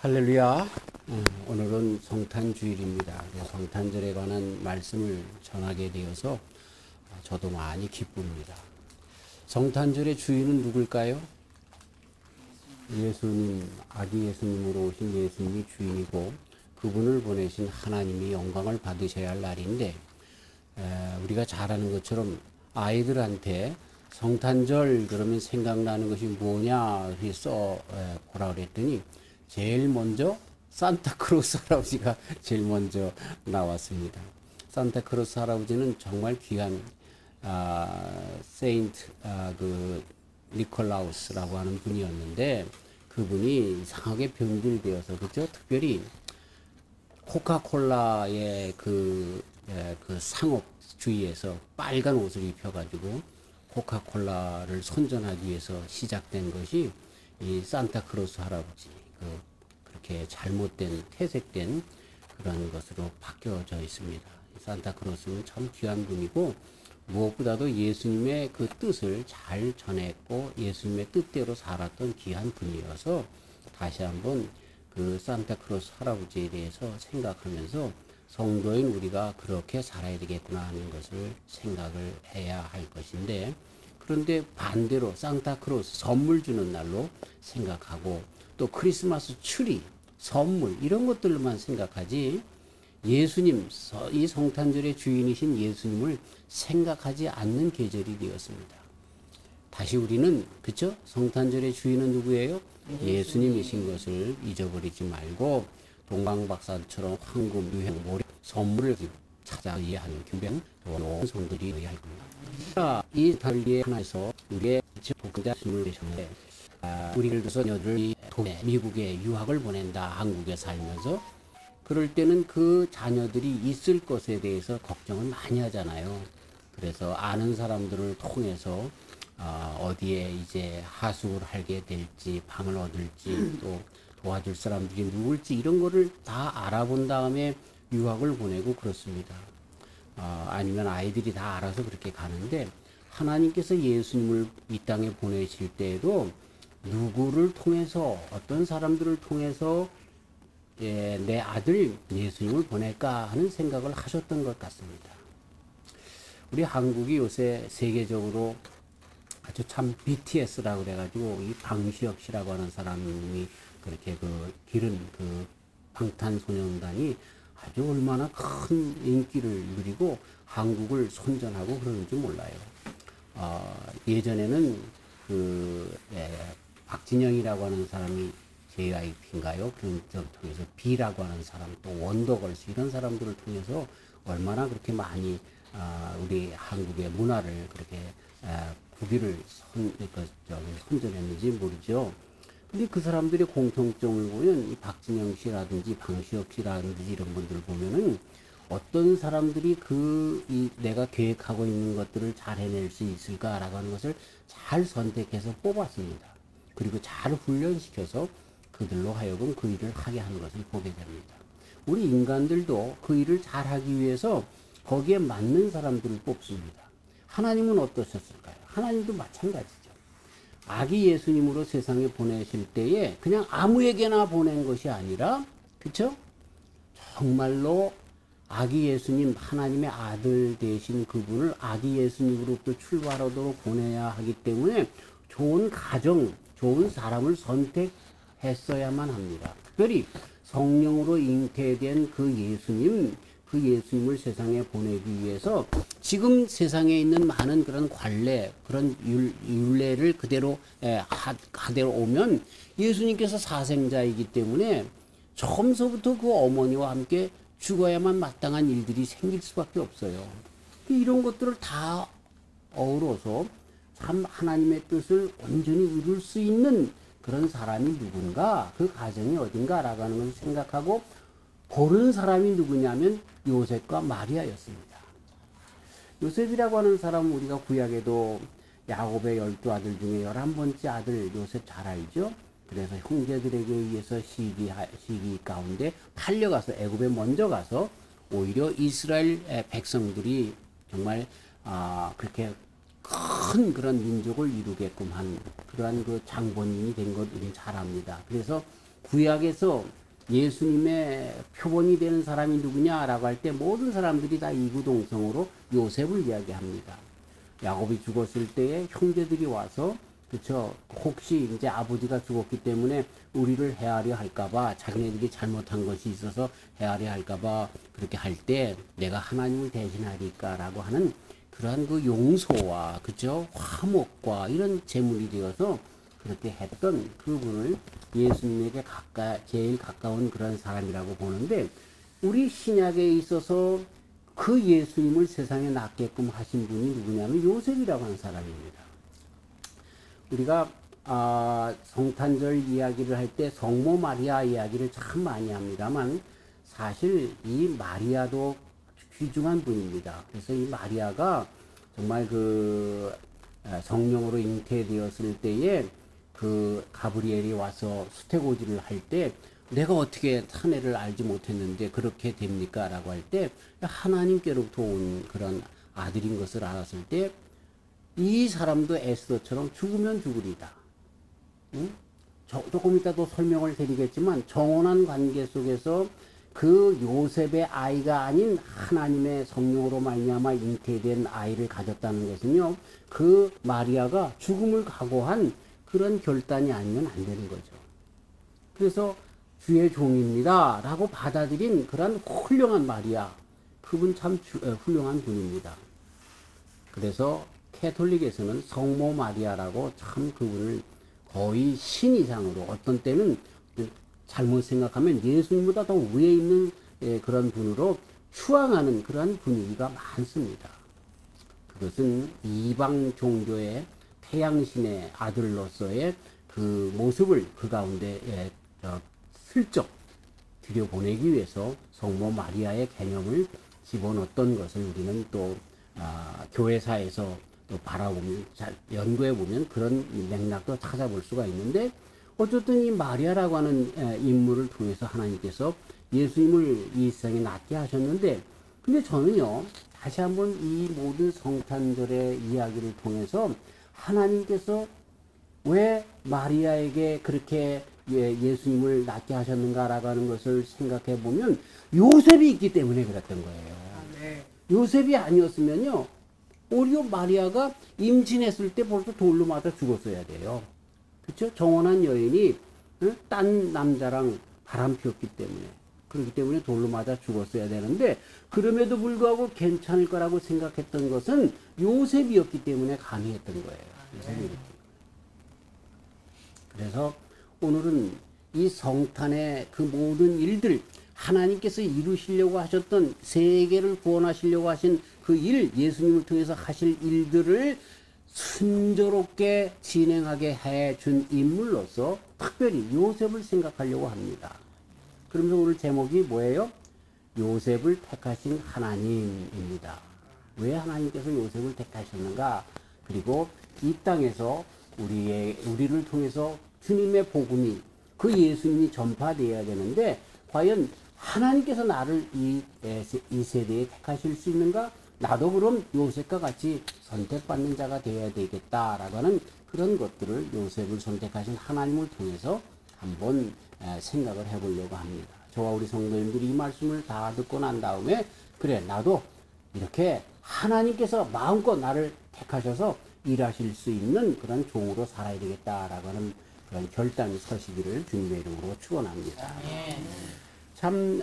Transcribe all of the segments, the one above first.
할렐루야. 오늘은 성탄주일입니다. 성탄절에 관한 말씀을 전하게 되어서 저도 많이 기쁩니다. 성탄절의 주인은 누굴까요? 예수님, 아기 예수님으로 오신 예수님이 주인이고 그분을 보내신 하나님이 영광을 받으셔야 할 날인데, 우리가 잘 아는 것처럼 아이들한테 성탄절 그러면 생각나는 것이 뭐냐 해서 보라 그랬더니 제일 먼저 산타크로스 할아버지가 제일 먼저 나왔습니다. 산타크로스 할아버지는 정말 귀한 세인트 니콜라우스라고 하는 분이었는데, 그분이 이상하게 변질되어서, 그죠? 특별히 코카콜라의 그 상업 주위에서 빨간 옷을 입혀가지고 코카콜라를 선전하기 위해서 시작된 것이 이 산타크로스 할아버지, 그렇게 잘못된, 퇴색된 그런 것으로 바뀌어져 있습니다. 산타크로스는 참 귀한 분이고, 무엇보다도 예수님의 그 뜻을 잘 전했고 예수님의 뜻대로 살았던 귀한 분이어서 다시 한번 그 산타크로스 할아버지에 대해서 생각하면서 성도인 우리가 그렇게 살아야 되겠구나 하는 것을 생각을 해야 할 것인데, 그런데 반대로 산타크로스 선물 주는 날로 생각하고 또 크리스마스 트리, 선물 이런 것들로만 생각하지 예수님, 이 성탄절의 주인이신 예수님을 생각하지 않는 계절이 되었습니다. 다시 우리는, 그쵸? 성탄절의 주인은 누구예요? 예수님이신 것을 잊어버리지 말고 동방박사처럼 황금, 유행, 모래, 선물을 찾아 이해하는 교변, 온 성들이 해야 할 겁니다. 이 달기에 하나에서 우리의 복자심을 되셨는데, 우리를 들어서 여들 미국에 유학을 보낸다, 한국에 살면서. 그럴 때는 그 자녀들이 있을 것에 대해서 걱정을 많이 하잖아요. 그래서 아는 사람들을 통해서 어디에 이제 하숙을 하게 될지, 방을 얻을지, 또 도와줄 사람들이 누굴지 이런 거를 다 알아본 다음에 유학을 보내고 그렇습니다. 아니면 아이들이 다 알아서 그렇게 가는데, 하나님께서 예수님을 이 땅에 보내실 때에도 누구를 통해서, 어떤 사람들을 통해서 내 아들 예수님을 보낼까 하는 생각을 하셨던 것 같습니다. 우리 한국이 요새 세계적으로 아주 참 BTS라고 그래가지고 이 방시혁 씨라고 하는 사람이 그렇게 기른 방탄소년단이 아주 얼마나 큰 인기를 누리고 한국을 선전하고 그러는지 몰라요. 예전에는 박진영이라고 하는 사람이 JYP인가요? 그런 걸 통해서 B라고 하는 사람, 또 원더걸스 이런 사람들을 통해서 얼마나 그렇게 많이 우리 한국의 문화를 그렇게 국위를 선전했는지 모르죠. 근데 그 사람들의 공통점을 보면 이 박진영 씨라든지 방시혁 씨라든지 이런 분들을 보면은 어떤 사람들이 내가 계획하고 있는 것들을 잘 해낼 수 있을까라고 하는 것을 잘 선택해서 뽑았습니다. 그리고 잘 훈련시켜서 그들로 하여금 그 일을 하게 하는 것을 보게 됩니다. 우리 인간들도 그 일을 잘 하기 위해서 거기에 맞는 사람들을 뽑습니다. 하나님은 어떠셨을까요? 하나님도 마찬가지죠. 아기 예수님으로 세상에 보내실 때에 그냥 아무에게나 보낸 것이 아니라, 그쵸? 정말로 아기 예수님, 하나님의 아들 되신 그분을 아기 예수님으로부터 출발하도록 보내야 하기 때문에 좋은 가정, 좋은 사람을 선택했어야만 합니다. 특별히 성령으로 잉태된 그 예수님을 세상에 보내기 위해서 지금 세상에 있는 많은 그런 관례, 그런 율례를 그대로 오면 예수님께서 사생자이기 때문에 처음서부터 그 어머니와 함께 죽어야만 마땅한 일들이 생길 수밖에 없어요. 이런 것들을 다 어우러서 참 하나님의 뜻을 온전히 이룰 수 있는 그런 사람이 누군가, 그 가정이 어딘가라고 하는 것을 생각하고 고른 사람이 누구냐면 요셉과 마리아였습니다. 요셉이라고 하는 사람은 우리가 구약에도 야곱의 12아들 중에 11번째 아들 요셉 잘 알죠? 그래서 형제들에게 의해서 시기 가운데 팔려가서 애굽에 먼저 가서 오히려 이스라엘 백성들이 정말 그렇게 큰 그런 민족을 이루게끔 한 그러한 그 장본인이 된 것 우리는 잘 압니다. 그래서 구약에서 예수님의 표본이 되는 사람이 누구냐라고 할 때 모든 사람들이 다 이구동성으로 요셉을 이야기합니다. 야곱이 죽었을 때에 형제들이 와서 그쵸, 혹시 이제 아버지가 죽었기 때문에 우리를 해하려 할까봐, 자기네들이 잘못한 것이 있어서 해하려 할까봐 그렇게 할 때 내가 하나님을 대신하리까라고 하는 그러한 그 용서와 그쵸, 화목과 이런 제물이 되어서 그렇게 했던 그분을 예수님에게 제일 가까운 그런 사람이라고 보는데, 우리 신약에 있어서 그 예수님을 세상에 낳게끔 하신 분이 누구냐면 요셉이라고 하는 사람입니다. 우리가 성탄절 이야기를 할 때 성모 마리아 이야기를 참 많이 합니다만, 사실 이 마리아도 귀중한 분입니다. 그래서 이 마리아가 정말 그 성령으로 잉태되었을 때에 그 가브리엘이 와서 수태고지를 할 때 내가 어떻게 사내를 알지 못했는데 그렇게 됩니까? 라고 할 때 하나님께로부터 온 그런 아들인 것을 알았을 때 이 사람도 에스더처럼 죽으면 죽으리다. 응? 조금 이따 또 설명을 드리겠지만 정혼한 관계 속에서 그 요셉의 아이가 아닌 하나님의 성령으로 말미암아 잉태된 아이를 가졌다는 것은요, 그 마리아가 죽음을 각오한 그런 결단이 아니면 안 되는 거죠. 그래서 주의 종입니다 라고 받아들인 그런 훌륭한 마리아, 그분 참 훌륭한 분입니다. 그래서 캐톨릭에서는 성모 마리아라고 참 그분을 거의 신 이상으로, 어떤 때는 잘못 생각하면 예수님보다 더 위에 있는 그런 분으로 추앙하는 그런 분위기가 많습니다. 그것은 이방 종교의 태양신의 아들로서의 그 모습을 그 가운데 슬쩍 들여보내기 위해서 성모 마리아의 개념을 집어넣었던 것을 우리는 또 교회사에서 또 바라보면, 잘 연구해보면 그런 맥락도 찾아볼 수가 있는데, 어쨌든 이 마리아라고 하는 인물을 통해서 하나님께서 예수님을 이 세상에 낳게 하셨는데, 근데 저는요, 다시 한번 이 모든 성탄절의 이야기를 통해서 하나님께서 왜 마리아에게 그렇게 예수님을 낳게 하셨는가라고 하는 것을 생각해 보면 요셉이 있기 때문에 그랬던 거예요. 네. 요셉이 아니었으면요, 오히려 마리아가 임신했을 때 벌써 돌로 맞아 죽었어야 돼요. 그렇죠? 정혼한 여인이 딴 남자랑 바람 피웠기 때문에, 그렇기 때문에 돌로 맞아 죽었어야 되는데, 그럼에도 불구하고 괜찮을 거라고 생각했던 것은 요셉이었기 때문에 가능했던 거예요. 요셉이. 그래서 오늘은 이 성탄의 그 모든 일들, 하나님께서 이루시려고 하셨던, 세계를 구원하시려고 하신 그 일, 예수님을 통해서 하실 일들을 순조롭게 진행하게 해준 인물로서 특별히 요셉을 생각하려고 합니다. 그러면서 오늘 제목이 뭐예요? 요셉을 택하신 하나님입니다. 왜 하나님께서 요셉을 택하셨는가? 그리고 이 땅에서 우리를 통해서 주님의 복음이, 그 예수님이 전파되어야 되는데, 과연 하나님께서 나를 이 세대에 택하실 수 있는가? 나도 그럼 요셉과 같이 선택받는 자가 되어야 되겠다라고 하는 그런 것들을, 요셉을 선택하신 하나님을 통해서 한번 생각을 해보려고 합니다. 저와 우리 성도님들이 이 말씀을 다 듣고 난 다음에, 그래, 나도 이렇게 하나님께서 마음껏 나를 택하셔서 일하실 수 있는 그런 종으로 살아야 되겠다라고 하는 그런 결단이 서시기를 주님의 이름으로 축원합니다. 참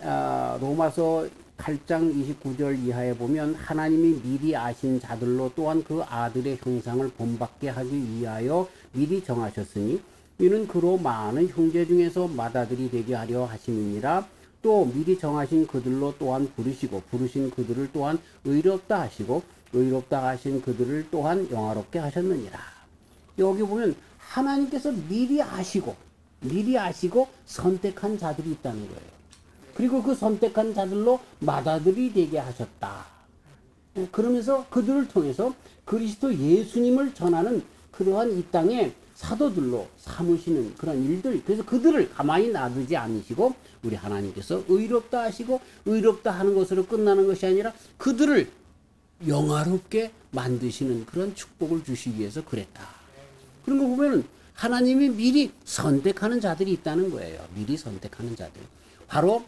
로마서 8장 29절 이하에 보면, 하나님이 미리 아신 자들로 또한 그 아들의 형상을 본받게 하기 위하여 미리 정하셨으니 이는 그로 많은 형제 중에서 맏아들이 되게 하려 하심이니라. 또 미리 정하신 그들로 또한 부르시고 부르신 그들을 또한 의롭다 하시고 의롭다 하신 그들을 또한 영화롭게 하셨느니라. 여기 보면 하나님께서 미리 아시고 선택한 자들이 있다는 거예요. 그리고 그 선택한 자들로 맏아들이 되게 하셨다. 그러면서 그들을 통해서 그리스도 예수님을 전하는 그러한 이 땅의 사도들로 삼으시는 그런 일들, 그래서 그들을 가만히 놔두지 않으시고 우리 하나님께서 의롭다 하시고 의롭다 하는 것으로 끝나는 것이 아니라 그들을 영화롭게 만드시는 그런 축복을 주시기 위해서 그랬다. 그런 거 보면은 하나님이 미리 선택하는 자들이 있다는 거예요. 미리 선택하는 자들. 바로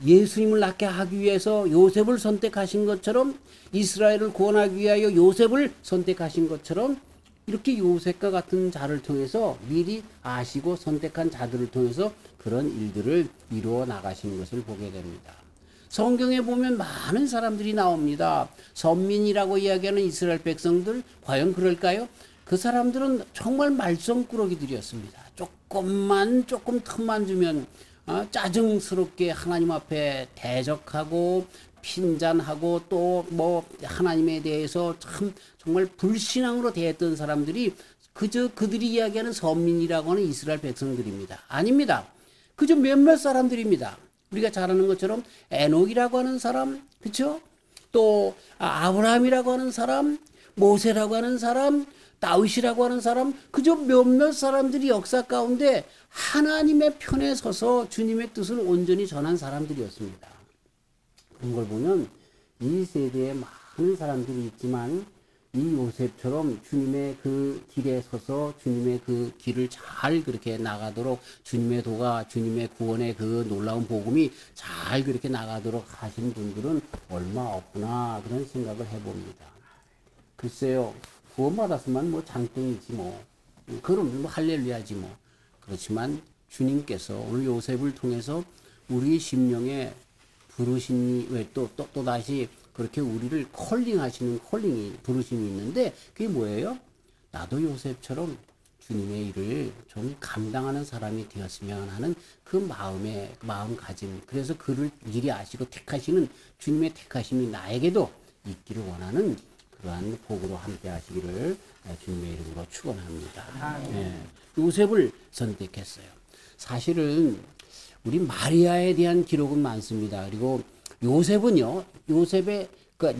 예수님을 낳게 하기 위해서 요셉을 선택하신 것처럼, 이스라엘을 구원하기 위하여 요셉을 선택하신 것처럼, 이렇게 요셉과 같은 자를 통해서 미리 아시고 선택한 자들을 통해서 그런 일들을 이루어 나가시는 것을 보게 됩니다. 성경에 보면 많은 사람들이 나옵니다. 선민이라고 이야기하는 이스라엘 백성들, 과연 그럴까요? 그 사람들은 정말 말썽꾸러기들이었습니다. 조금 틈만 주면 짜증스럽게 하나님 앞에 대적하고 핀잔하고 또 뭐 하나님에 대해서 참 정말 불신앙으로 대했던 사람들이 그저 그들이 이야기하는 선민이라고 하는 이스라엘 백성들입니다. 아닙니다. 그저 몇몇 사람들입니다. 우리가 잘 아는 것처럼 에녹이라고 하는 사람, 그렇죠? 또 아브라함이라고 하는 사람, 모세라고 하는 사람, 다윗이라고 하는 사람, 그저 몇몇 사람들이 역사 가운데 하나님의 편에 서서 주님의 뜻을 온전히 전한 사람들이었습니다. 그런 걸 보면 이 세대에 많은 사람들이 있지만 이 요셉처럼 주님의 그 길에 서서 주님의 그 길을 잘 그렇게 나가도록, 주님의 도가, 주님의 구원의 그 놀라운 복음이 잘 그렇게 나가도록 하신 분들은 얼마 없구나, 그런 생각을 해봅니다. 글쎄요, 구원받았으면 뭐 장땡이지 뭐, 그럼 뭐 할렐루야지 뭐. 그렇지만 주님께서 오늘 요셉을 통해서 우리 심령에 부르심이 왜 또 다시 그렇게 우리를 콜링하시는 부르심이 있는데, 그게 뭐예요? 나도 요셉처럼 주님의 일을 좀 감당하는 사람이 되었으면 하는 그 마음가짐. 그래서 그를 미리 아시고 택하시는 주님의 택하심이 나에게도 있기를 원하는 그러한 복으로 함께 하시기를 주님의 이름으로 축원합니다. 네. 요셉을 선택했어요. 사실은 우리 마리아에 대한 기록은 많습니다. 그리고 요셉은요, 요셉의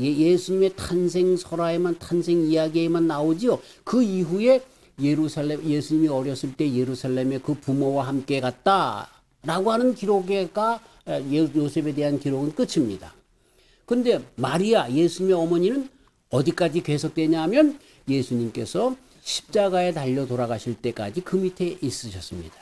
예수님의 탄생 설화에만, 탄생 이야기에만 나오지요. 그 이후에 예수님이 어렸을 때 예루살렘에 그 부모와 함께 갔다라고 하는 기록가 요셉에 대한 기록은 끝입니다. 근데 마리아, 예수님의 어머니는 어디까지 계속되냐 하면 예수님께서 십자가에 달려 돌아가실 때까지 그 밑에 있으셨습니다.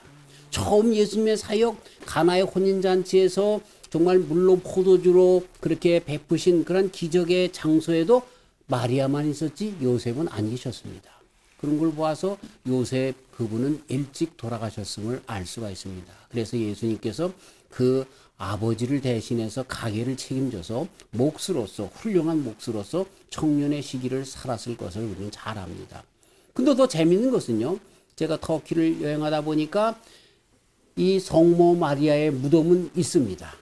처음 예수님의 사역, 가나의 혼인잔치에서 정말 물로 포도주로 그렇게 베푸신 그런 기적의 장소에도 마리아만 있었지 요셉은 안 계셨습니다. 그런 걸 보아서 요셉 그분은 일찍 돌아가셨음을 알 수가 있습니다. 그래서 예수님께서 그 아버지를 대신해서 가계를 책임져서 몫으로서, 훌륭한 몫으로서 청년의 시기를 살았을 것을 우리는 잘 압니다. 근데 더 재밌는 것은요, 제가 터키를 여행하다 보니까 이 성모 마리아의 무덤은 있습니다.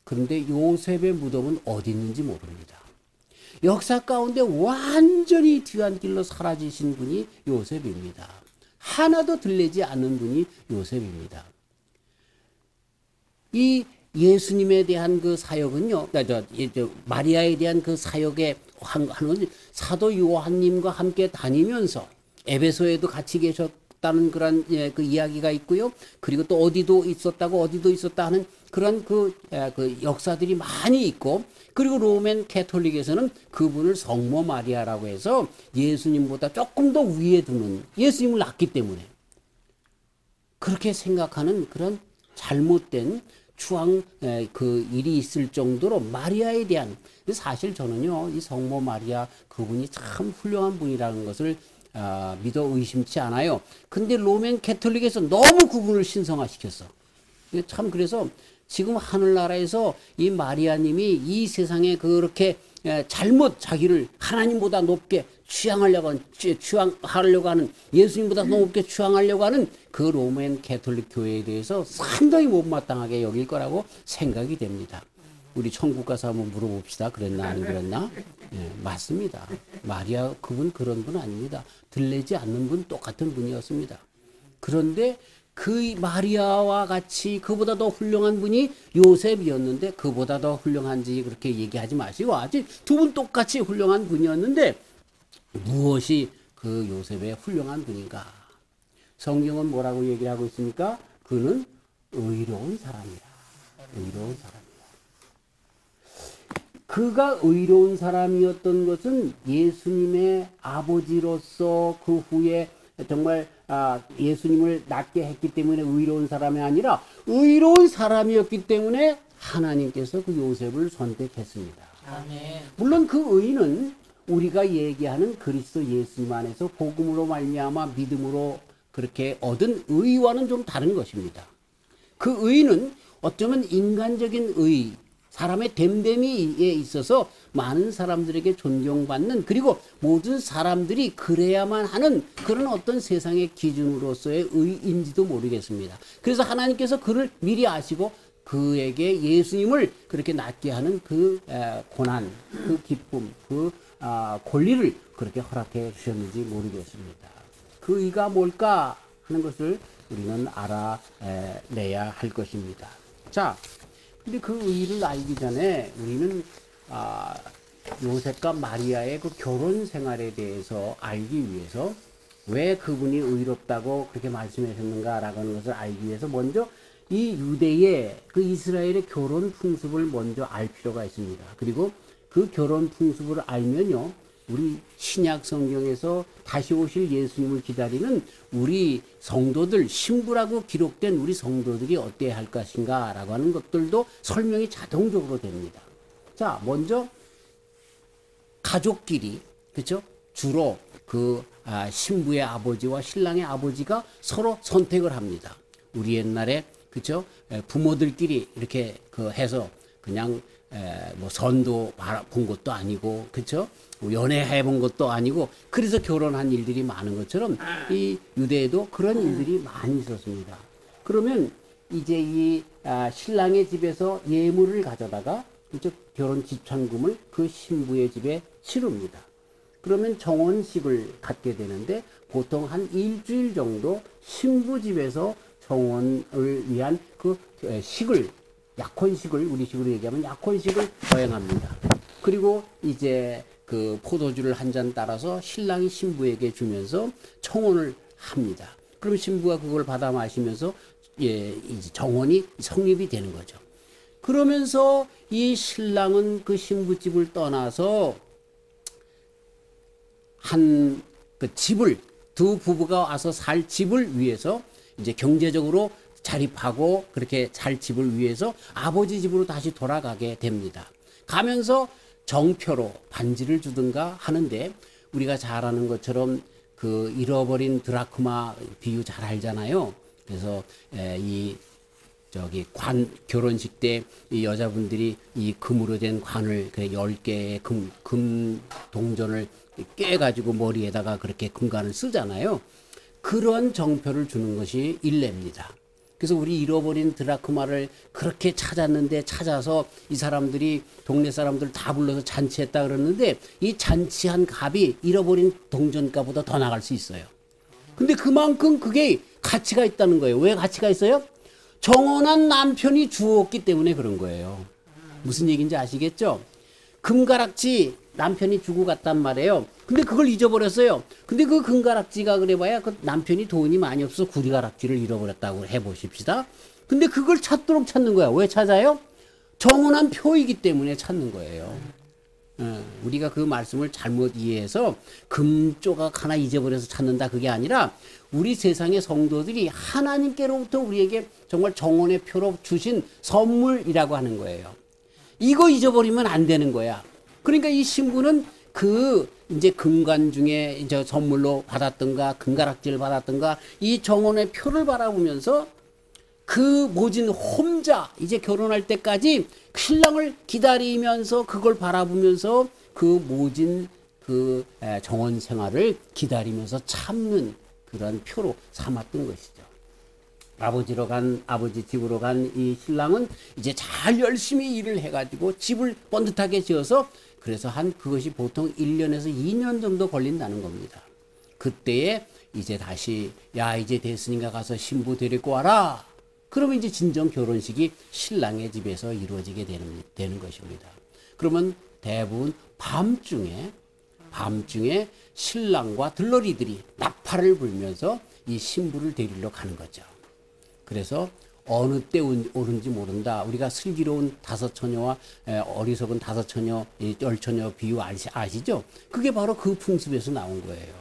그런데 요셉의 무덤은 어디 있는지 모릅니다. 역사 가운데 완전히 뒤안길로 사라지신 분이 요셉입니다. 하나도 들리지 않는 분이 요셉입니다. 이 예수님에 대한 그 사역은요, 마리아에 대한 그 사역에 하는 사도 요한님과 함께 다니면서 에베소에도 같이 계셨다는 그런 그 이야기가 있고요. 그리고 또 어디도 있었다 하는 그런 그 역사들이 많이 있고, 그리고 로맨 캐톨릭에서는 그분을 성모 마리아라고 해서 예수님보다 조금 더 위에 두는, 예수님을 낳기 때문에 그렇게 생각하는 그런 잘못된 그 일이 있을 정도로 마리아에 대한, 사실 저는요, 이 성모 마리아 그분이 참 훌륭한 분이라는 것을 믿어 의심치 않아요. 근데 로맨 캐톨릭에서 너무 그분을 신성화시켰어. 참, 그래서 지금 하늘나라에서 이 마리아님이 이 세상에 그렇게 잘못 자기를 하나님보다 높게 취향하려고 하는, 예수님보다 높게 취향하려고 하는 그 로맨 캐톨릭 교회에 대해서 상당히 못마땅하게 여길 거라고 생각이 됩니다. 우리 천국 가서 한번 물어봅시다. 그랬나 안 그랬나? 네, 맞습니다. 마리아 그분 그런 분 아닙니다. 들리지 않는 분, 똑같은 분이었습니다. 그런데 그 마리아와 같이 그보다 더 훌륭한 분이 요셉이었는데, 그보다 더 훌륭한지 그렇게 얘기하지 마시고 아직 두 분 똑같이 훌륭한 분이었는데 무엇이 그 요셉의 훌륭한 분인가? 성경은 뭐라고 얘기를 하고 있습니까? 그는 의로운 사람이다. 의로운 사람이다. 그가 의로운 사람이었던 것은 예수님의 아버지로서 그 후에 정말 예수님을 낳게 했기 때문에 의로운 사람이 아니라 의로운 사람이었기 때문에 하나님께서 그 요셉을 선택했습니다. 아멘. 물론 그 의는 우리가 얘기하는 그리스도 예수님 안에서 복음으로 말미암아 믿음으로 그렇게 얻은 의와는 좀 다른 것입니다. 그 의는 어쩌면 인간적인 의, 사람의 됨됨이에 있어서 많은 사람들에게 존경받는, 그리고 모든 사람들이 그래야만 하는 그런 어떤 세상의 기준으로서의 의인지도 모르겠습니다. 그래서 하나님께서 그를 미리 아시고 그에게 예수님을 그렇게 낳게 하는 그 고난, 그 기쁨, 그 권리를 그렇게 허락해 주셨는지 모르겠습니다. 그 의가 뭘까 하는 것을 우리는 알아내야 할 것입니다. 자, 근데 그 의를 알기 전에 우리는 요셉과 마리아의 그 결혼 생활에 대해서 알기 위해서 왜 그분이 의롭다고 그렇게 말씀하셨는가라고 하는 것을 알기 위해서 먼저 이 유대의 그 이스라엘의 결혼 풍습을 먼저 알 필요가 있습니다. 그리고 그 결혼 풍습을 알면요, 우리 신약 성경에서 다시 오실 예수님을 기다리는 우리 성도들, 신부라고 기록된 우리 성도들이 어때야 할 것인가 라고 하는 것들도 설명이 자동적으로 됩니다. 자, 먼저 가족끼리, 그렇죠? 주로 그 신부의 아버지와 신랑의 아버지가 서로 선택을 합니다. 우리 옛날에, 그렇죠? 부모들끼리 이렇게 해서 그냥 뭐 선도 본 것도 아니고, 그렇죠? 연애해 본 것도 아니고, 그래서 결혼한 일들이 많은 것처럼 이 유대에도 그런 일들이 많이 있었습니다. 그러면 이제 이 신랑의 집에서 예물을 가져다가, 그렇죠? 결혼 집찬금을 그 신부의 집에 치릅니다. 그러면 정혼식을 갖게 되는데 보통 한 일주일 정도 신부 집에서 정혼을 위한 그 식을, 약혼식을, 우리 식으로 얘기하면 약혼식을 거행합니다. 그리고 이제 그 포도주를 한 잔 따라서 신랑이 신부에게 주면서 청혼을 합니다. 그럼 신부가 그걸 받아 마시면서 이제 정혼이 성립이 되는 거죠. 그러면서 이 신랑은 그 신부집을 떠나서 한 그 집을, 두 부부가 와서 살 집을 위해서 이제 경제적으로 자립하고 그렇게 살 집을 위해서 아버지 집으로 다시 돌아가게 됩니다. 가면서 정표로 반지를 주든가 하는데, 우리가 잘 아는 것처럼 그 잃어버린 드라크마 비유 잘 알잖아요. 그래서 결혼식 때 이 여자분들이 이 금으로 된 관을, 그 10개의 금 동전을 깨가지고 머리에다가 그렇게 금관을 쓰잖아요. 그런 정표를 주는 것이 일례입니다. 그래서 우리 잃어버린 드라크마를 그렇게 찾았는데, 찾아서 이 사람들이, 동네 사람들 다 불러서 잔치했다 그러는데, 이 잔치한 값이 잃어버린 동전값보다 더 나갈 수 있어요. 근데 그만큼 그게 가치가 있다는 거예요. 왜 가치가 있어요? 정혼한 남편이 주었기 때문에 그런 거예요. 무슨 얘기인지 아시겠죠? 금가락지 남편이 주고 갔단 말이에요. 근데 그걸 잊어버렸어요. 근데 그 금가락지가 그래봐야 그 남편이 돈이 많이 없어서 구리가락지를 잃어버렸다고 해보십시다. 근데 그걸 찾도록 찾는 거야. 왜 찾아요? 정혼한 표이기 때문에 찾는 거예요. 우리가 그 말씀을 잘못 이해해서 금조각 하나 잊어버려서 찾는다, 그게 아니라 우리 세상의 성도들이 하나님께로부터 우리에게 정말 정혼의 표로 주신 선물이라고 하는 거예요. 이거 잊어버리면 안 되는 거야. 그러니까 이 신부는 그 이제 금관 중에 이제 선물로 받았던가 금가락지를 받았던가 이 정혼의 표를 바라보면서 그 모진 혼자 이제 결혼할 때까지 신랑을 기다리면서 그걸 바라보면서 그 모진 그 정혼 생활을 기다리면서 참는 그런 표로 삼았던 것이죠. 아버지 집으로 간 이 신랑은 이제 잘 열심히 일을 해가지고 집을 번듯하게 지어서, 그래서 그것이 보통 1년에서 2년 정도 걸린다는 겁니다. 그때에 이제 다시, 야, 이제 됐으니까 가서 신부 데리고 와라. 그러면 이제 진정 결혼식이 신랑의 집에서 이루어지게 되는 것입니다. 그러면 대부분 밤중에 신랑과 들러리들이 나팔을 불면서 이 신부를 데리러 가는 거죠. 그래서 어느 때 오는지 모른다. 우리가 슬기로운 5처녀와 어리석은 5처녀, 10처녀 비유 아시죠? 그게 바로 그 풍습에서 나온 거예요.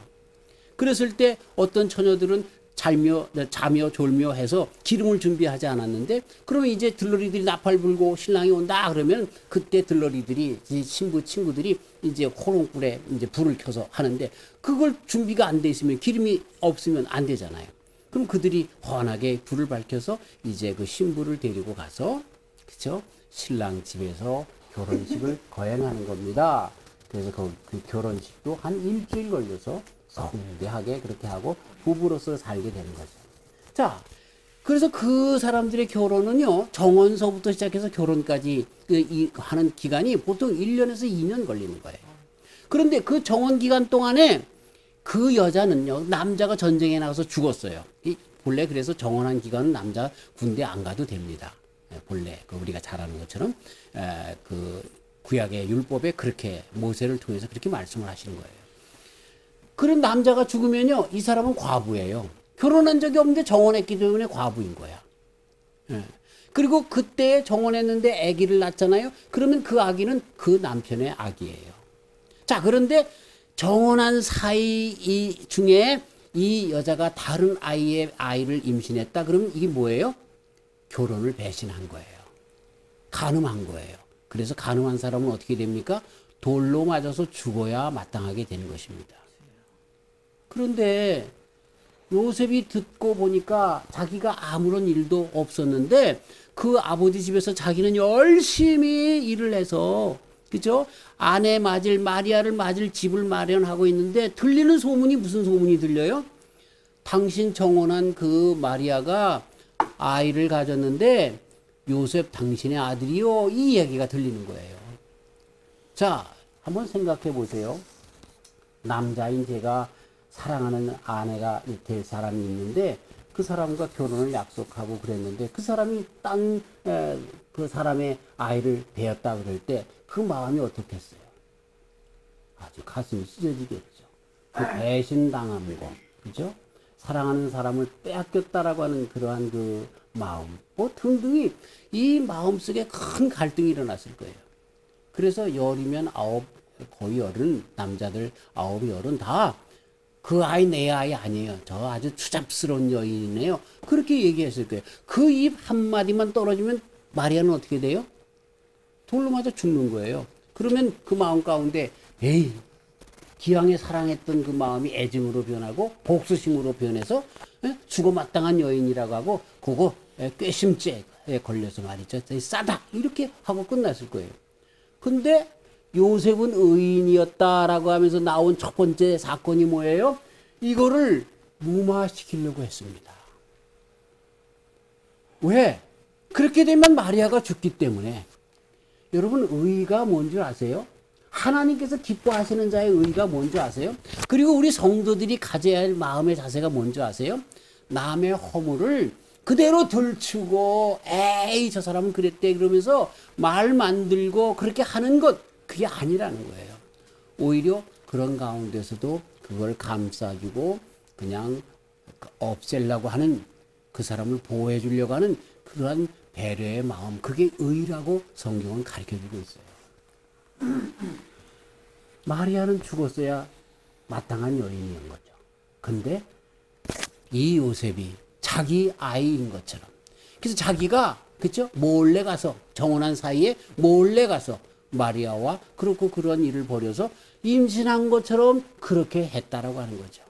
그랬을 때 어떤 처녀들은 자며 졸며 해서 기름을 준비하지 않았는데, 그러면 이제 들러리들이 나팔 불고 신랑이 온다 그러면 그때 들러리들이 신부 친구들이 이제 호롱불에 이제 불을 켜서 하는데, 그걸 준비가 안 돼 있으면 기름이 없으면 안 되잖아요. 그럼 그들이 환하게 불을 밝혀서 이제 그 신부를 데리고 가서, 그렇죠? 신랑 집에서 결혼식을 거행하는 겁니다. 그래서 그 결혼식도 한 일주일 걸려서 성대하게 그렇게 하고 부부로서 살게 되는 거죠. 자, 그래서 그 사람들의 결혼은요, 정원서부터 시작해서 결혼까지 하는 기간이 보통 1년에서 2년 걸리는 거예요. 그런데 그 정원 기간 동안에 그 여자는요, 남자가 전쟁에 나가서 죽었어요. 본래 그래서 정원한 기간은 남자 군대 안 가도 됩니다. 본래 우리가 잘 아는 것처럼 그 구약의 율법에 그렇게 모세를 통해서 그렇게 말씀을 하시는 거예요. 그런 남자가 죽으면요, 이 사람은 과부예요. 결혼한 적이 없는데 정혼했기 때문에 과부인 거야. 그리고 그때 정혼했는데 아기를 낳잖아요. 그러면 그 아기는 그 남편의 아기예요. 자, 그런데 정혼한 사이 중에 이 여자가 다른 아이를 임신했다. 그러면 이게 뭐예요? 결혼을 배신한 거예요. 간음한 거예요. 그래서 간음한 사람은 어떻게 됩니까? 돌로 맞아서 죽어야 마땅하게 되는 것입니다. 그런데 요셉이 듣고 보니까 자기가 아무런 일도 없었는데 그 아버지 집에서 자기는 열심히 일을 해서, 그죠? 아내 맞을, 마리아를 맞을 집을 마련하고 있는데 들리는 소문이 무슨 소문이 들려요? 당신 정혼한 그 마리아가 아이를 가졌는데 요셉 당신의 아들이요, 이 얘기가 들리는 거예요. 자, 한번 생각해 보세요. 남자인 제가 사랑하는 아내가 될 사람이 있는데 그 사람과 결혼을 약속하고 그랬는데 그 사람이 그 사람의 아이를 베었다 그럴 때 그 마음이 어떻겠어요? 아주 가슴이 찢어지겠죠. 그 배신당한 거, 그죠? 사랑하는 사람을 빼앗겼다라고 하는 그러한 그 마음, 뭐 등등이 이 마음속에 큰 갈등이 일어났을 거예요. 그래서 열이면 거의 열은 남자들 9열은 다 그 아이 내 아이 아니에요. 저 아주 추잡스러운 여인이네요. 그렇게 얘기했을 거예요. 그 입 한마디만 떨어지면 마리아는 어떻게 돼요? 돌로 맞아 죽는 거예요. 그러면 그 마음 가운데 에이, 기왕에 사랑했던 그 마음이 애증으로 변하고 복수심으로 변해서 죽어 마땅한 여인이라고 하고 그거 괘씸죄에 걸려서 말이죠. 싸다 이렇게 하고 끝났을 거예요. 근데 요셉은 의인이었다라고 하면서 나온 첫 번째 사건이 뭐예요? 이거를 무마시키려고 했습니다. 왜? 그렇게 되면 마리아가 죽기 때문에. 여러분, 의의가 뭔 줄 아세요? 하나님께서 기뻐하시는 자의 의의가 뭔 줄 아세요? 그리고 우리 성도들이 가져야 할 마음의 자세가 뭔 줄 아세요? 남의 허물을 그대로 들추고 에이 저 사람은 그랬대 그러면서 말 만들고 그렇게 하는 것, 그게 아니라는 거예요. 오히려 그런 가운데서도 그걸 감싸주고 그냥 없애려고 하는, 그 사람을 보호해 주려고 하는 그러한 배려의 마음, 그게 의라고 성경은 가르쳐주고 있어요. 마리아는 죽었어야 마땅한 여인인 거죠. 근데 이 요셉이 자기 아이인 것처럼, 그래서 자기가, 그렇죠? 몰래 가서, 정혼한 사이에 몰래 가서 마리아와 그렇고 그런 일을 벌여서 임신한 것처럼 그렇게 했다라고 하는 거죠.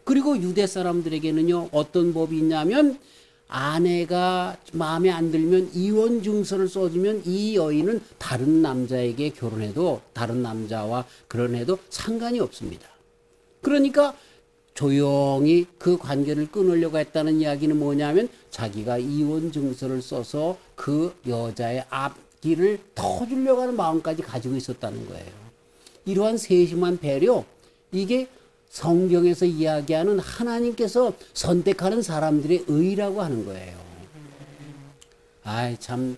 그리고 유대 사람들에게는요, 어떤 법이 있냐면 아내가 마음에 안 들면 이혼 증서를 써주면 이 여인은 다른 남자에게 결혼해도, 다른 남자와 결혼해도 상관이 없습니다. 그러니까 조용히 그 관계를 끊으려고 했다는 이야기는 뭐냐면 자기가 이혼 증서를 써서 그 여자의 앞길을 터주려고 하는 마음까지 가지고 있었다는 거예요. 이러한 세심한 배려, 이게 성경에서 이야기하는 하나님께서 선택하는 사람들의 의라고 하는 거예요. 아이, 참,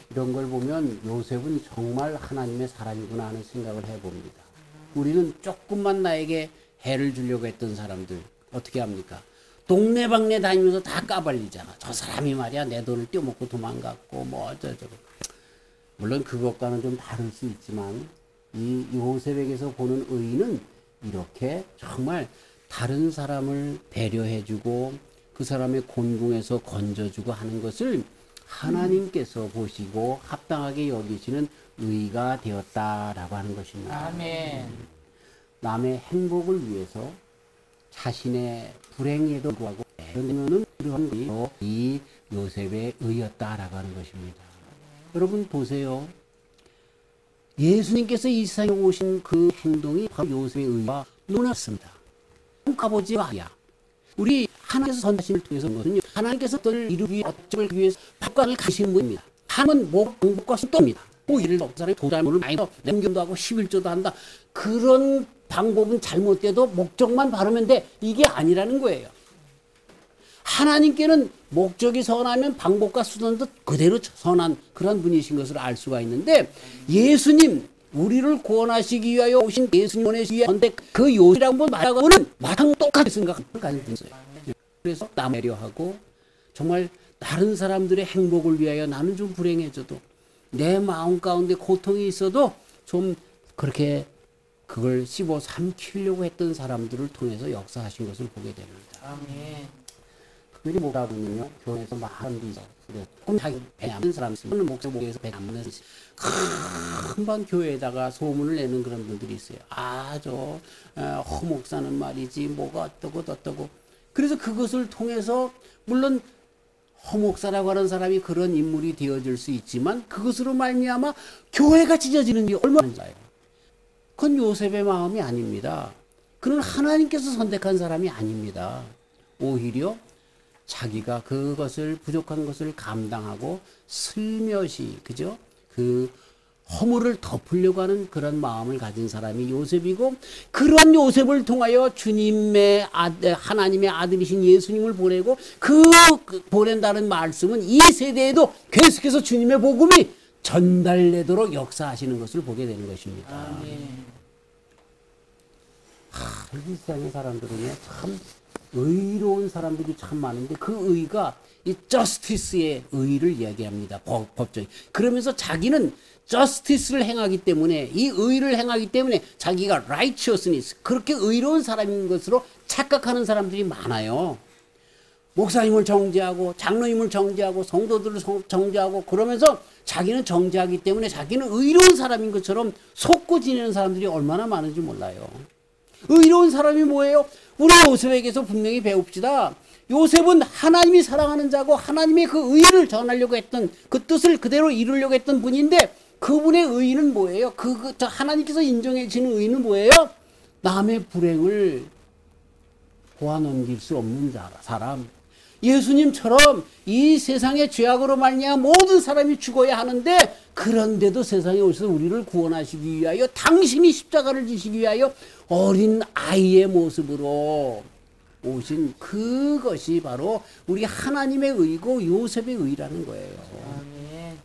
이런 걸 보면 요셉은 정말 하나님의 사람이구나 하는 생각을 해봅니다. 우리는 조금만 나에게 해를 주려고 했던 사람들, 어떻게 합니까? 동네방네 다니면서 다 까발리잖아. 저 사람이 말이야, 내 돈을 떼어먹고 도망갔고, 뭐, 어쩌저쩌고. 물론 그것과는 좀 다를 수 있지만, 이 요셉에게서 보는 의의는 이렇게 정말 다른 사람을 배려해주고 그 사람의 곤궁에서 건져주고 하는 것을 하나님께서 보시고 합당하게 여기시는 의가 되었다라고 하는 것입니다. 아멘. 남의 행복을 위해서 자신의 불행에도 불구하고 그러면은 그런 이 요셉의 의였다라고 하는 것입니다. 여러분 보세요. 예수님께서 이 세상에 오신 그 행동이 바로 요셉의 의와 놀랐습니다. 아버지야, 우리 하나님께서 선하심을 통해서 온 것은요, 하나님께서 너를 이루기 위해 어쩌기 위해서 법관을 가신 분입니다. 하나님은 목과 순도입니다. 뭐 이를 없는 사람이 도달물을 많이 남김도 하고 11조도 한다. 그런 방법은 잘못돼도 목적만 바르면 돼. 이게 아니라는 거예요. 하나님께는 목적이 선하면 방법과 수단도 그대로 선한 그런 분이신 것을 알 수가 있는데, 예수님, 우리를 구원하시기 위하여 오신 예수님 보내시기 위해 선택 그 요셉이라고 한번 말하고는 마땅 똑같이 생각하는 분이 있어요. 그래서 남 배려하고 정말 다른 사람들의 행복을 위하여 나는 좀 불행해져도 내 마음 가운데 고통이 있어도 좀 그렇게 그걸 씹어 삼키려고 했던 사람들을 통해서 역사하신 것을 보게 됩니다. 아멘. 그들이 뭐라고 하면요, 교회에서 많은 데 있어. 조금 자기 배 안 맞는 사람 있으면 목사 목에서 배 안 맞는 사람 있어요. 금방 교회에다가 소문을 내는 그런 분들이 있어요. 허 목사는 말이지 뭐가 어떠고. 그래서 그것을 통해서 물론 허 목사라고 하는 사람이 그런 인물이 되어질 수 있지만 그것으로 말미암아 교회가 찢어지는 게 얼마나 많아요. 그건 요셉의 마음이 아닙니다. 그는 하나님께서 선택한 사람이 아닙니다. 오히려 자기가 그것을 부족한 것을 감당하고 슬며시 그죠? 그 허물을 덮으려고 하는 그런 마음을 가진 사람이 요셉이고, 그러한 요셉을 통하여 주님의 하나님의 아들이신 예수님을 보내고 그 보낸다는 말씀은 이 세대에도 계속해서 주님의 복음이 전달되도록 역사하시는 것을 보게 되는 것입니다. 아멘. 이 세상의 사람들은요, 참 의로운 사람들이 참 많은데 그 의가 이 저스티스의 의를 이야기합니다. 법적인. 그러면서 자기는 저스티스를 행하기 때문에, 이 의를 행하기 때문에 자기가 righteousness, 그렇게 의로운 사람인 것으로 착각하는 사람들이 많아요. 목사님을 정죄하고 장로님을 정죄하고 성도들을 정죄하고 그러면서 자기는 정죄하기 때문에 자기는 의로운 사람인 것처럼 속고 지내는 사람들이 얼마나 많은지 몰라요. 의로운 사람이 뭐예요? 우리 요셉에게서 분명히 배웁시다. 요셉은 하나님이 사랑하는 자고 하나님의 그 의를 전하려고 했던, 그 뜻을 그대로 이루려고 했던 분인데, 그분의 의는 뭐예요? 하나님께서 인정해 주시는 의는 뭐예요? 남의 불행을 보아 넘길 수 없는 사람. 예수님처럼 이 세상의 죄악으로 말미암아 모든 사람이 죽어야 하는데, 그런데도 세상에 오셔서 우리를 구원하시기 위하여 당신이 십자가를 지시기 위하여 어린 아이의 모습으로 오신 그것이 바로 우리 하나님의 의고 요셉의 의라는 거예요. 아멘.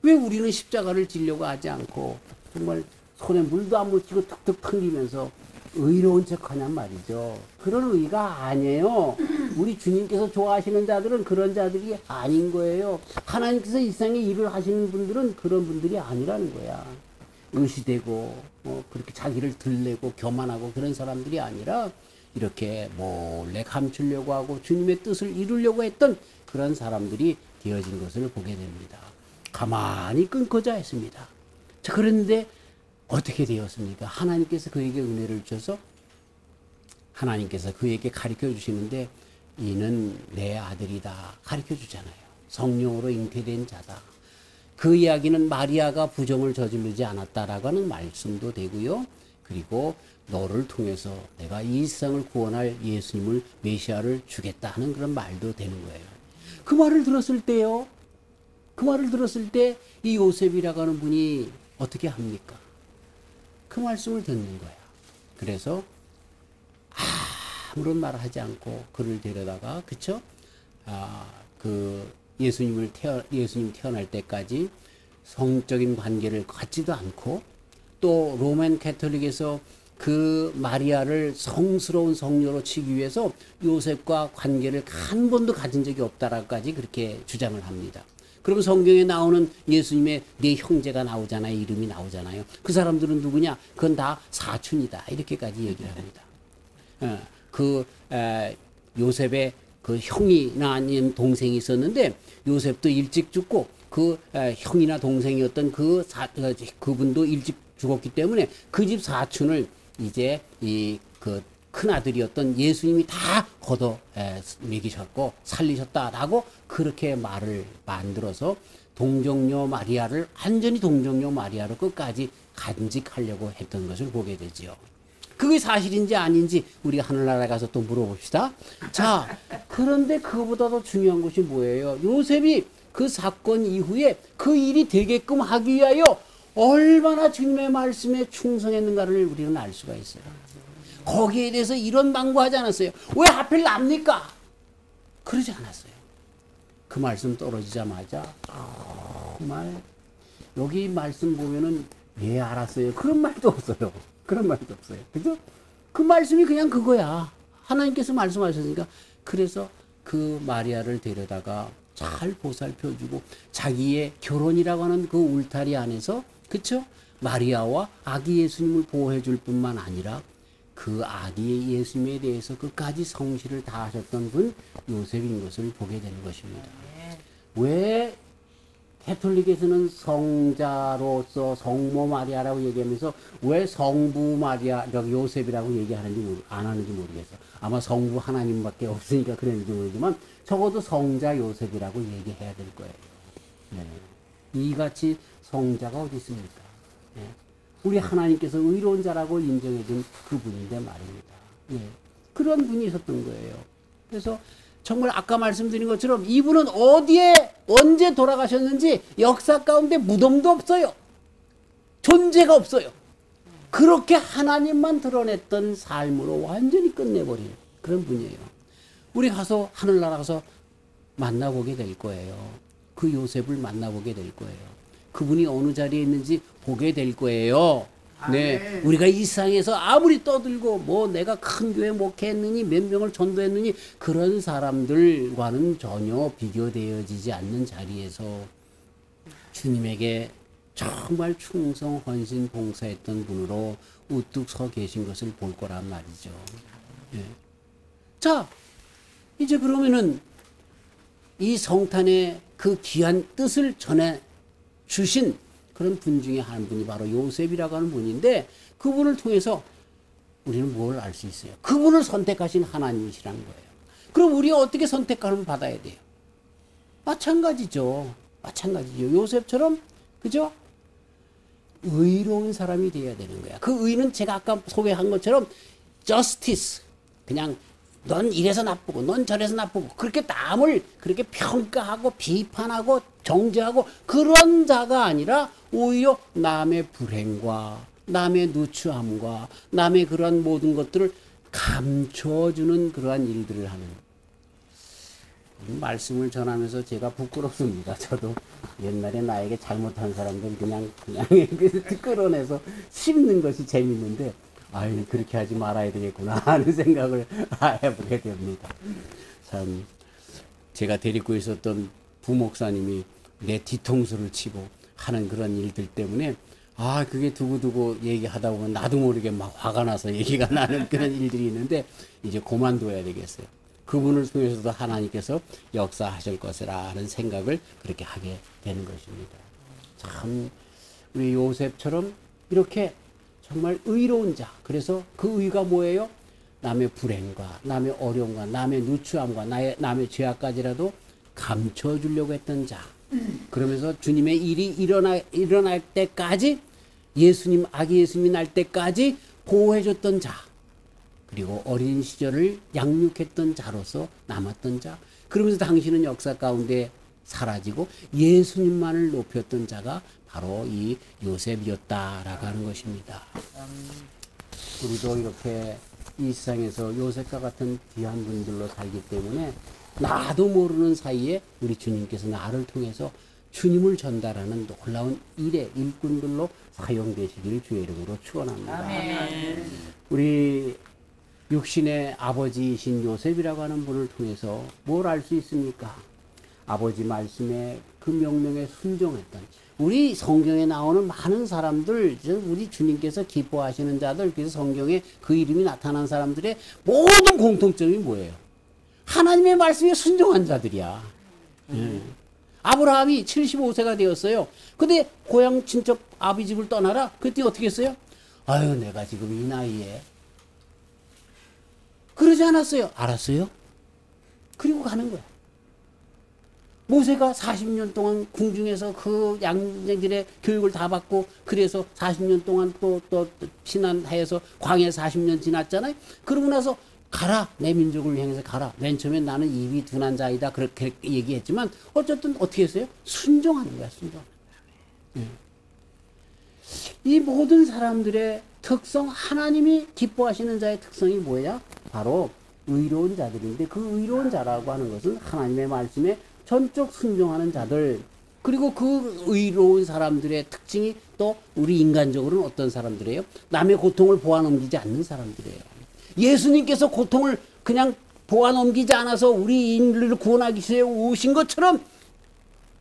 왜 우리는 십자가를 지려고 하지 않고 정말 손에 물도 안 묻히고 툭툭 튕기면서 의로운 척하냔 말이죠. 그런 의가 아니에요. 우리 주님께서 좋아하시는 자들은 그런 자들이 아닌 거예요. 하나님께서 이 세상에 일을 하시는 분들은 그런 분들이 아니라는 거야. 의시되고 그렇게 자기를 들내고 교만하고 그런 사람들이 아니라 이렇게 몰래 감추려고 하고 주님의 뜻을 이루려고 했던 그런 사람들이 되어진 것을 보게 됩니다. 가만히 끊고자 했습니다. 자, 그런데 어떻게 되었습니까? 하나님께서 그에게 은혜를 주셔서 하나님께서 그에게 가르쳐 주시는데, 이는 내 아들이다 가르쳐 주잖아요. 성령으로 잉태된 자다. 그 이야기는 마리아가 부정을 저지르지 않았다라고 하는 말씀도 되고요. 그리고 너를 통해서 내가 이 세상을 구원할 예수님을, 메시아를 주겠다 하는 그런 말도 되는 거예요. 그 말을 들었을 때요, 그 말을 들었을 때 이 요셉이라고 하는 분이 어떻게 합니까? 그 말씀을 듣는 거야. 그래서 아무런 말을 하지 않고 그를 데려다가, 그쵸? 예수님 태어날 때까지 성적인 관계를 갖지도 않고, 또 로맨 캐톨릭에서 그 마리아를 성스러운 성녀로 치기 위해서 요셉과 관계를 한 번도 가진 적이 없다라고까지 그렇게 주장을 합니다. 그럼 성경에 나오는 예수님의 네 형제가 나오잖아요. 이름이 나오잖아요. 그 사람들은 누구냐? 그건 다 사촌이다. 이렇게까지 얘기를 합니다. 요셉의 그 형이나 아니면 동생이 있었는데 요셉도 일찍 죽고 그 형이나 동생이었던 그분도 일찍 죽었기 때문에 그 집 사촌을 이제 그 큰아들이었던 예수님이 다 걷어 먹이셨고 살리셨다라고 그렇게 말을 만들어서 동정녀 마리아를 완전히 동정녀 마리아로 끝까지 간직하려고 했던 것을 보게 되지요. 그게 사실인지 아닌지 우리가 하늘나라에 가서 또 물어봅시다. 자, 그런데 그보다 더 중요한 것이 뭐예요? 요셉이 그 사건 이후에 그 일이 되게끔 하기 위하여 얼마나 주님의 말씀에 충성했는가를 우리는 알 수가 있어요. 거기에 대해서 이런 망구하지 않았어요. 왜 하필 납니까? 그러지 않았어요. 그 말씀 떨어지자마자 정말 여기 말씀 보면은 예 알았어요. 그런 말도 없어요. 그런 말도 없어요. 그죠? 그 말씀이 그냥 그거야. 하나님께서 말씀하셨으니까. 그래서 그 마리아를 데려다가 잘 보살펴주고 자기의 결혼이라고 하는 그 울타리 안에서 그쵸? 마리아와 아기 예수님을 보호해 줄 뿐만 아니라 그 아기 예수님에 대해서 끝까지 성실을 다하셨던 분 요셉인 것을 보게 되는 것입니다. 왜 가톨릭에서는 성자로서 성모 마리아라고 얘기하면서 왜 성부 마리아 요셉이라고 얘기하는지 안 하는지 모르겠어. 아마 성부 하나님밖에 없으니까 그랬는지 모르지만 적어도 성자 요셉이라고 얘기해야 될 거예요. 네. 이같이 성자가 어디 있습니까? 네. 우리 하나님께서 의로운 자라고 인정해준 그분인데 말입니다. 네. 그런 분이 있었던 거예요. 그래서 정말 아까 말씀드린 것처럼 이분은 어디에 언제 돌아가셨는지 역사 가운데 무덤도 없어요. 존재가 없어요. 그렇게 하나님만 드러냈던 삶으로 완전히 끝내버린 그런 분이에요. 우리 가서 하늘나라 가서 만나보게 될 거예요. 그 요셉을 만나보게 될 거예요. 그분이 어느 자리에 있는지 보게 될 거예요. 네, 우리가 이 세상에서 아무리 떠들고 뭐 내가 큰 교회 목회했느니 몇 명을 전도했느니 그런 사람들과는 전혀 비교되어지지 않는 자리에서 주님에게 정말 충성, 헌신, 봉사했던 분으로 우뚝 서 계신 것을 볼 거란 말이죠. 네. 자, 이제 그러면은 이 성탄의 그 귀한 뜻을 전해 주신 그런 분 중에 한 분이 바로 요셉이라고 하는 분인데 그분을 통해서 우리는 뭘 알 수 있어요? 그분을 선택하신 하나님이시라는 거예요. 그럼 우리가 어떻게 선택함을 받아야 돼요? 마찬가지죠. 요셉처럼 그죠? 의로운 사람이 되어야 되는 거야. 그 의는 제가 아까 소개한 것처럼 justice 그냥 넌 이래서 나쁘고 넌 저래서 나쁘고 그렇게 남을 그렇게 평가하고 비판하고 정죄하고 그런 자가 아니라 오히려 남의 불행과 남의 누추함과 남의 그러한 모든 것들을 감춰주는 그러한 일들을 하는 말씀을 전하면서 제가 부끄럽습니다. 저도 옛날에 나에게 잘못한 사람들 그냥 끌어내서 씹는 것이 재밌는데 아유, 그렇게 하지 말아야 되겠구나 하는 생각을 해보게 됩니다. 참, 제가 데리고 있었던 부목사님이 내 뒤통수를 치고 하는 그런 일들 때문에 그게 두고두고 얘기하다 보면 나도 모르게 막 화가 나서 얘기가 나는 그런 일들이 있는데 이제 그만둬야 되겠어요. 그분을 통해서도 하나님께서 역사하실 것이라 하는 생각을 그렇게 하게 되는 것입니다. 참, 우리 요셉처럼 이렇게 정말 의로운 자. 그래서 그 의가 뭐예요? 남의 불행과 남의 어려움과 남의 누추함과 남의 죄악까지라도 감춰주려고 했던 자. 그러면서 주님의 일이 일어날 때까지 아기 예수님이 날 때까지 보호해줬던 자. 그리고 어린 시절을 양육했던 자로서 남았던 자. 그러면서 당신은 역사 가운데 사라지고 예수님만을 높였던 자가 바로 이 요셉이었다라고 하는 것입니다. 우리도 이렇게 이 세상에서 요셉과 같은 귀한 분들로 살기 때문에 나도 모르는 사이에 우리 주님께서 나를 통해서 주님을 전달하는 놀라운 일꾼들로 사용되시기를 주의 이름으로 축원합니다. 아멘. 우리 육신의 아버지이신 요셉이라고 하는 분을 통해서 뭘 알 수 있습니까? 아버지 말씀에 그 명령에 순종했던 우리 성경에 나오는 많은 사람들, 우리 주님께서 기뻐하시는 자들, 그래서 성경에 그 이름이 나타난 사람들의 모든 공통점이 뭐예요? 하나님의 말씀에 순종한 자들이야. 아브라함이 75세가 되었어요. 근데 고향 친척 아비 집을 떠나라. 그때 어떻게 했어요? 아유, 내가 지금 이 나이에. 그러지 않았어요. 알았어요. 그리고 가는 거야. 모세가 40년 동안 궁중에서 그 양들의 교육을 다 받고, 그래서 40년 동안 또 피난하여서 광야에 40년 지났잖아요. 그러고 나서 가라, 내 민족을 향해서 가라. 맨 처음에 나는 입이 둔한 자이다, 그렇게 얘기했지만 어쨌든 어떻게 했어요? 순종하는 거야. 순종하는 거야. 이 모든 사람들의 특성, 하나님이 기뻐하시는 자의 특성이 뭐야? 바로 의로운 자들인데, 그 의로운 자라고 하는 것은 하나님의 말씀에 전적 순종하는 자들, 그리고 그 의로운 사람들의 특징이 또 우리 인간적으로는 어떤 사람들이에요? 남의 고통을 보아 넘기지 않는 사람들이에요. 예수님께서 고통을 그냥 보아 넘기지 않아서 우리 인류를 구원하기 위해 오신 것처럼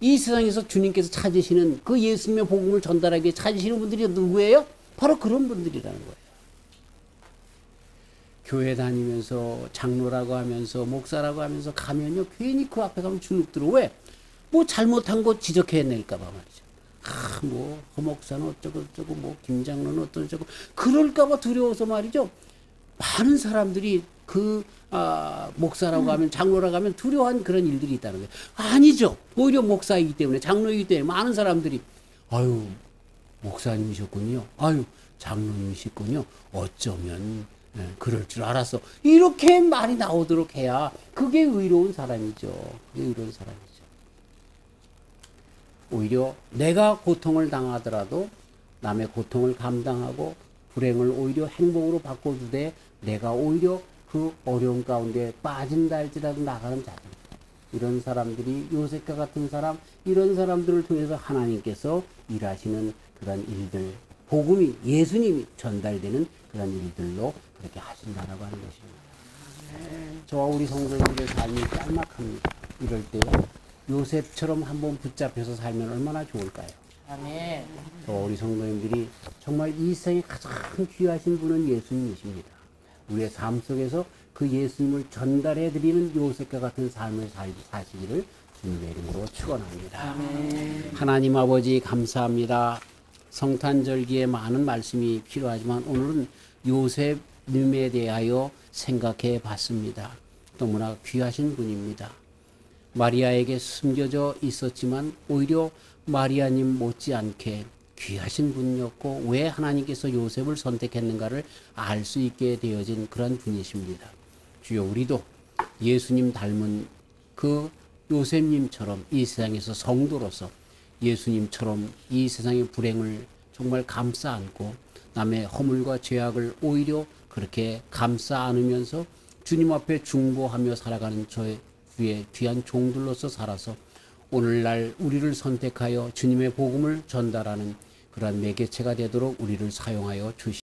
이 세상에서 주님께서 찾으시는, 그 예수님의 복음을 전달하기 위해 찾으시는 분들이 누구예요? 바로 그런 분들이라는 거예요. 교회 다니면서 장로라고 하면서 목사라고 하면서 가면요, 괜히 그 앞에 가면 주눅 들어. 왜? 뭐 잘못한 거 지적해낼까 봐 말이죠. 뭐 허목사는 어쩌고 저쩌고, 뭐 김장로는 어쩌고 그럴까 봐 두려워서 말이죠. 많은 사람들이 목사라고 하면, 장로라고 하면 두려워한 그런 일들이 있다는 거예요. 아니죠. 오히려 목사이기 때문에, 장로이기 때문에 많은 사람들이 아유, 목사님이셨군요. 아유, 장로님이셨군요. 어쩌면 그럴 줄 알았어. 이렇게 말이 나오도록 해야 그게 의로운 사람이죠. 그게 의로운 사람이죠. 오히려 내가 고통을 당하더라도 남의 고통을 감당하고 불행을 오히려 행복으로 바꿔주되, 내가 오히려 그 어려움 가운데 빠진다 할지라도 나가는 자들, 이런 사람들이, 요셉과 같은 사람, 이런 사람들을 통해서 하나님께서 일하시는 그런 일들, 복음이, 예수님이 전달되는 그런 일들로 그렇게 하신다라고 하는 것입니다. 저와 우리 성도님들의 삶이 짤막합니다. 이럴 때 요셉처럼 한번 붙잡혀서 살면 얼마나 좋을까요? 아멘. 저와 우리 성도님들이 정말 이 세상에 가장 귀하신 분은 예수님이십니다. 우리의 삶 속에서 그 예수님을 전달해 드리는 요셉과 같은 삶을 사시기를 주님의 이름으로 축원합니다. 아멘. 하나님 아버지 감사합니다. 성탄절기에 많은 말씀이 필요하지만 오늘은 요셉님에 대하여 생각해 봤습니다. 너무나 귀하신 분입니다. 마리아에게 숨겨져 있었지만 오히려 마리아님 못지않게 귀하신 분이었고, 왜 하나님께서 요셉을 선택했는가를 알 수 있게 되어진 그런 분이십니다. 주여, 우리도 예수님 닮은 그 요셉님처럼 이 세상에서 성도로서 예수님처럼 이 세상의 불행을 정말 감싸 안고 남의 허물과 죄악을 오히려 그렇게 감싸 안으면서 주님 앞에 중보하며 살아가는 저의 주의 귀한 종들로서 살아서 오늘날 우리를 선택하여 주님의 복음을 전달하는 그러한 매개체가 되도록 우리를 사용하여 주시옵소서.